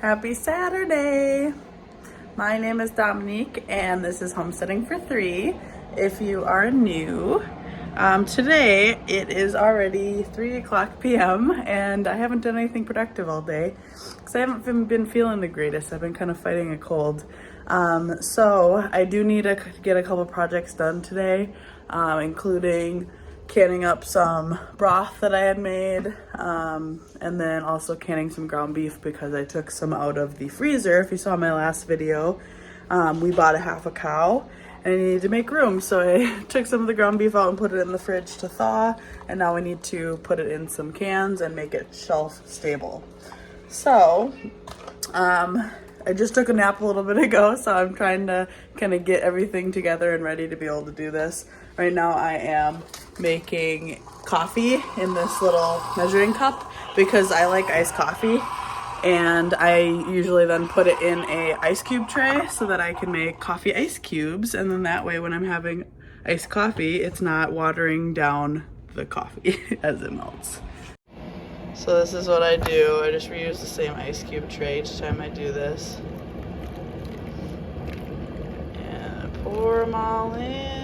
Happy Saturday! My name is Dominique and this is Homesteading for Three. If you are new, today it is already 3 o'clock p.m. and I haven't done anything productive all day because I haven't been feeling the greatest. I've been kind of fighting a cold. So I do need to get a couple projects done today, including canning up some broth that I had made, and then also canning some ground beef because I took some out of the freezer. If you saw my last video, we bought a half a cow and I needed to make room, so I took some of the ground beef out and put it in the fridge to thaw, and now we need to put it in some cans and make it shelf stable. So I just took a nap a little bit ago, so I'm trying to kind of get everything together and ready to be able to do this. Right now I am making coffee in this little measuring cup because I like iced coffee, and I usually then put it in a ice cube tray so that I can make coffee ice cubes, and then that way when I'm having iced coffee it's not watering down the coffee as it melts. So this is what I do. I just reuse the same ice cube tray each time I do this. And I pour them all in.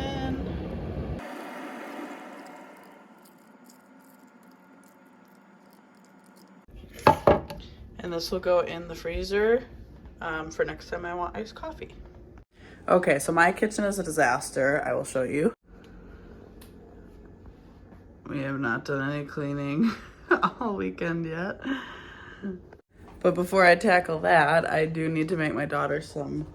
And this will go in the freezer for next time I want iced coffee. Okay, so my kitchen is a disaster. I will show you. We have not done any cleaning all weekend yet. But before I tackle that, I do need to make my daughter some,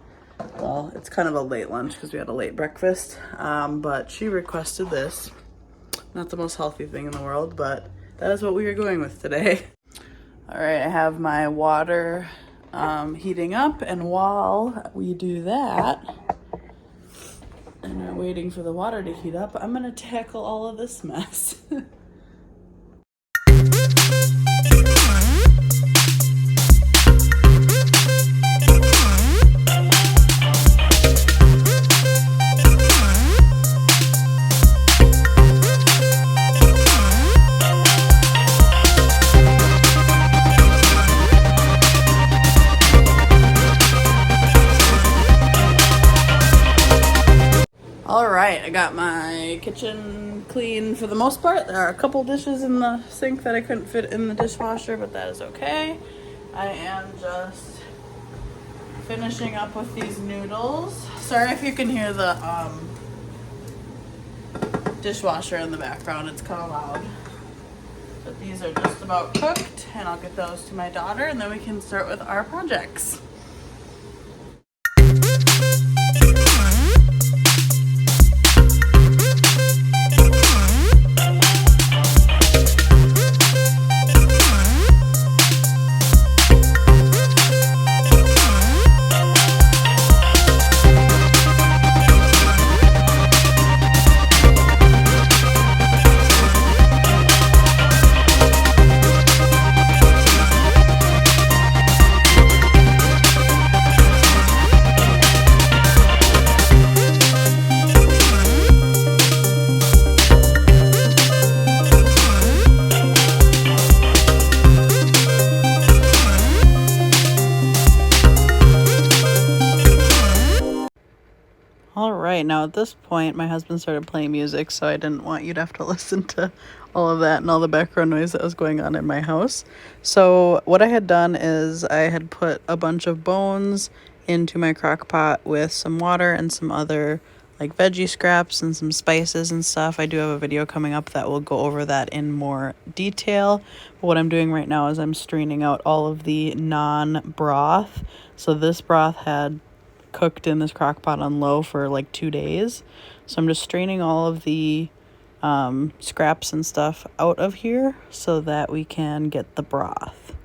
well, it's kind of a late lunch because we had a late breakfast, but she requested this. Not the most healthy thing in the world, but that is what we are going with today. All right, I have my water heating up, and while we do that, and we're waiting for the water to heat up, I'm gonna tackle all of this mess. Alright, I got my kitchen clean for the most part. There are a couple dishes in the sink that I couldn't fit in the dishwasher, but that is okay. I am just finishing up with these noodles. Sorry if you can hear the dishwasher in the background, it's kind of loud. But these are just about cooked, and I'll get those to my daughter, and then we can start with our projects. Alright, now at this point my husband started playing music, so I didn't want you to have to listen to all of that and all the background noise that was going on in my house. So what I had done is I had put a bunch of bones into my crock pot with some water and some other like veggie scraps and some spices and stuff. I do have a video coming up that will go over that in more detail. But what I'm doing right now is I'm straining out all of the non-broth. So this broth had cooked in this crock pot on low for like 2 days, so I'm just straining all of the scraps and stuff out of here so that we can get the broth.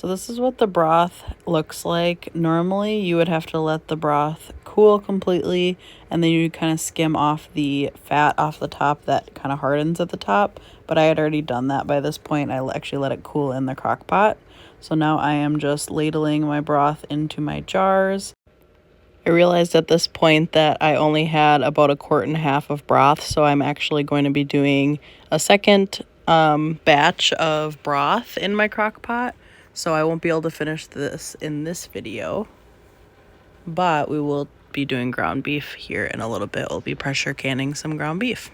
So this is what the broth looks like. Normally you would have to let the broth cool completely, and then you kind of skim off the fat off the top that kind of hardens at the top. But I had already done that by this point. I actually let it cool in the crock pot. So now I am just ladling my broth into my jars. I realized at this point that I only had about 1.5 quarts of broth, so I'm actually going to be doing a second batch of broth in my crock pot. So I won't be able to finish this in this video, but we will be doing ground beef here in a little bit. We'll be pressure canning some ground beef.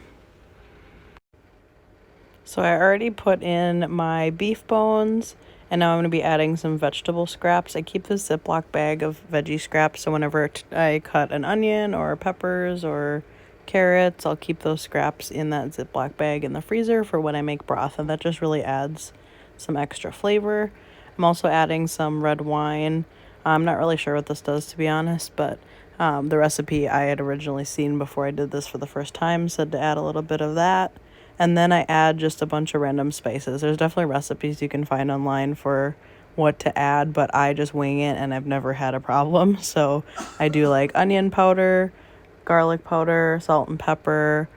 So I already put in my beef bones, and now I'm going to be adding some vegetable scraps. I keep this Ziploc bag of veggie scraps, so whenever I cut an onion or peppers or carrots, I'll keep those scraps in that Ziploc bag in the freezer for when I make broth, and that just really adds some extra flavor. I'm also adding some red wine. I'm not really sure what this does, to be honest, but the recipe I had originally seen before I did this for the first time said to add a little bit of that. And then I add just a bunch of random spices. There's definitely recipes you can find online for what to add, but I just wing it and I've never had a problem. So I do like onion powder, garlic powder, salt and pepper.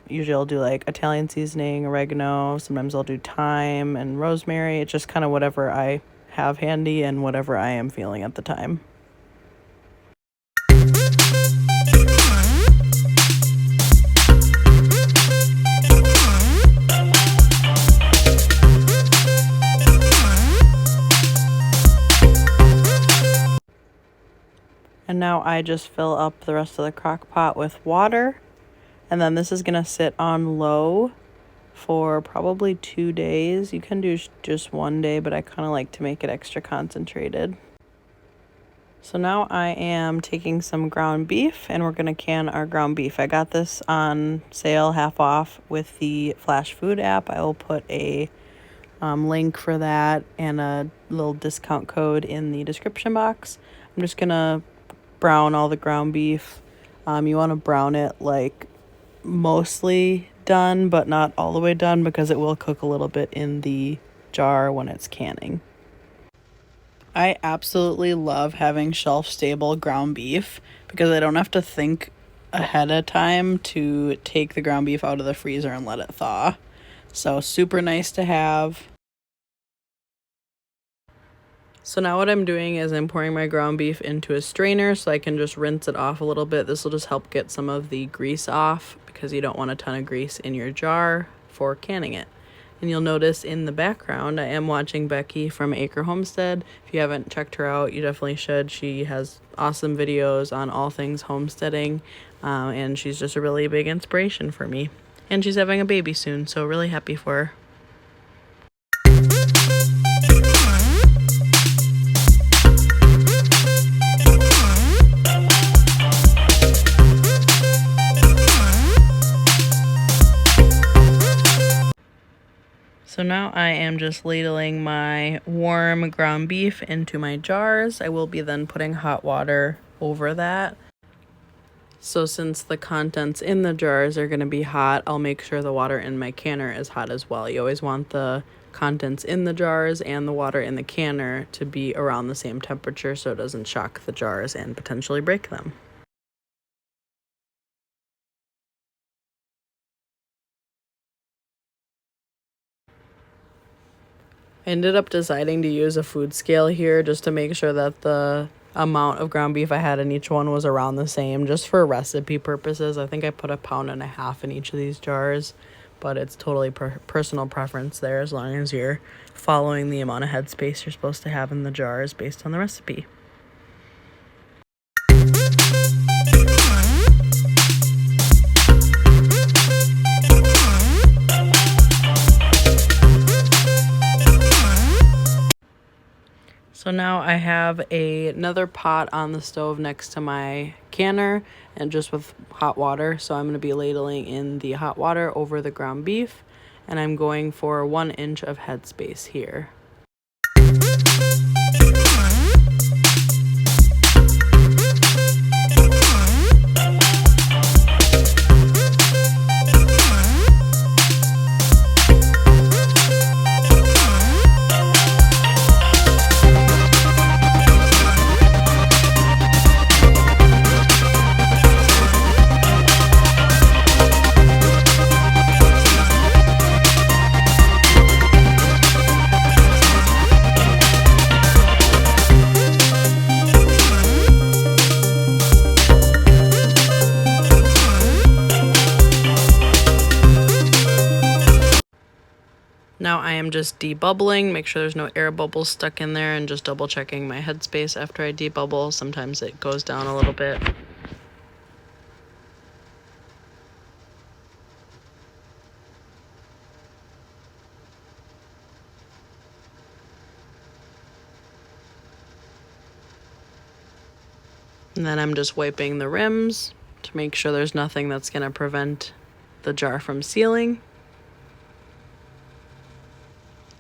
Usually I'll do like Italian seasoning, oregano. Sometimes I'll do thyme and rosemary. It's just kind of whatever I have handy and whatever I am feeling at the time. And now I just fill up the rest of the crock pot with water. And then this is going to sit on low for probably 2 days. You can do just 1 day, but I kind of like to make it extra concentrated. So now I am taking some ground beef, and we're going to can our ground beef. I got this on sale, half off, with the Flash Food app. I will put a link for that and a little discount code in the description box. I'm just going to brown all the ground beef. You want to brown it like mostly done, but not all the way done, because it will cook a little bit in the jar when it's canning. I absolutely love having shelf-stable ground beef because I don't have to think ahead of time to take the ground beef out of the freezer and let it thaw. So super nice to have. So now what I'm doing is I'm pouring my ground beef into a strainer so I can just rinse it off a little bit. This will just help get some of the grease off because you don't want a ton of grease in your jar for canning it. And you'll notice in the background I am watching Becky from Acre Homestead. If you haven't checked her out, you definitely should. She has awesome videos on all things homesteading, and she's just a really big inspiration for me. And she's having a baby soon, so really happy for her. So now I am just ladling my warm ground beef into my jars. I will be then putting hot water over that. So since the contents in the jars are going to be hot, I'll make sure the water in my canner is hot as well. You always want the contents in the jars and the water in the canner to be around the same temperature so it doesn't shock the jars and potentially break them. I ended up deciding to use a food scale here just to make sure that the amount of ground beef I had in each one was around the same, just for recipe purposes. I think I put 1.5 pounds in each of these jars, but it's totally personal preference there as long as you're following the amount of headspace you're supposed to have in the jars based on the recipe. So now I have another pot on the stove next to my canner and just with hot water. So I'm going to be ladling in the hot water over the ground beef, and I'm going for 1 inch of headspace here. Now I am just debubbling, make sure there's no air bubbles stuck in there, and just double checking my headspace after I debubble. Sometimes it goes down a little bit. And then I'm just wiping the rims to make sure there's nothing that's going to prevent the jar from sealing.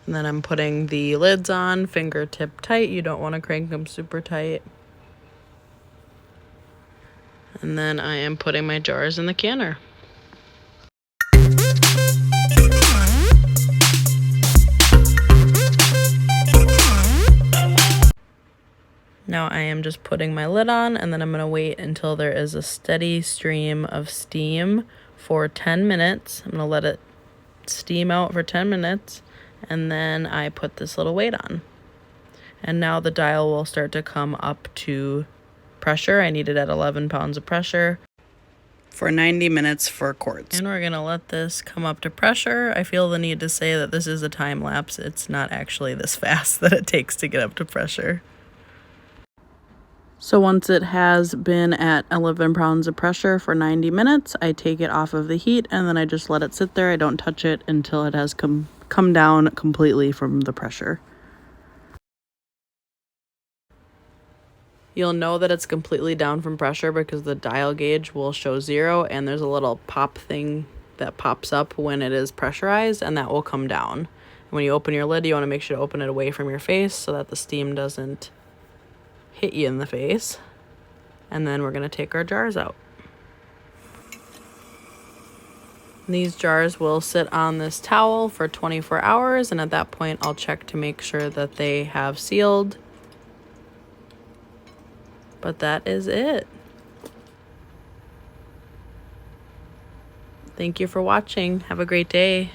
And then I'm putting the lids on, fingertip tight. You don't want to crank them super tight. And then I am putting my jars in the canner. Now I am just putting my lid on, and then I'm going to wait until there is a steady stream of steam for 10 minutes. I'm going to let it steam out for 10 minutes, and then I put this little weight on. And now the dial will start to come up to pressure. I need it at 11 pounds of pressure for 90 minutes for quarts. And we're going to let this come up to pressure. I feel the need to say that this is a time lapse. It's not actually this fast that it takes to get up to pressure. So once it has been at 11 pounds of pressure for 90 minutes, I take it off of the heat, and then I just let it sit there. I don't touch it until it has come down completely from the pressure. You'll know that it's completely down from pressure because the dial gauge will show 0, and there's a little pop thing that pops up when it is pressurized, and that will come down. When you open your lid, you want to make sure to open it away from your face so that the steam doesn't hit you in the face. And then we're going to take our jars out. These jars will sit on this towel for 24 hours, and at that point I'll check to make sure that they have sealed. But that is it. Thank you for watching. Have a great day.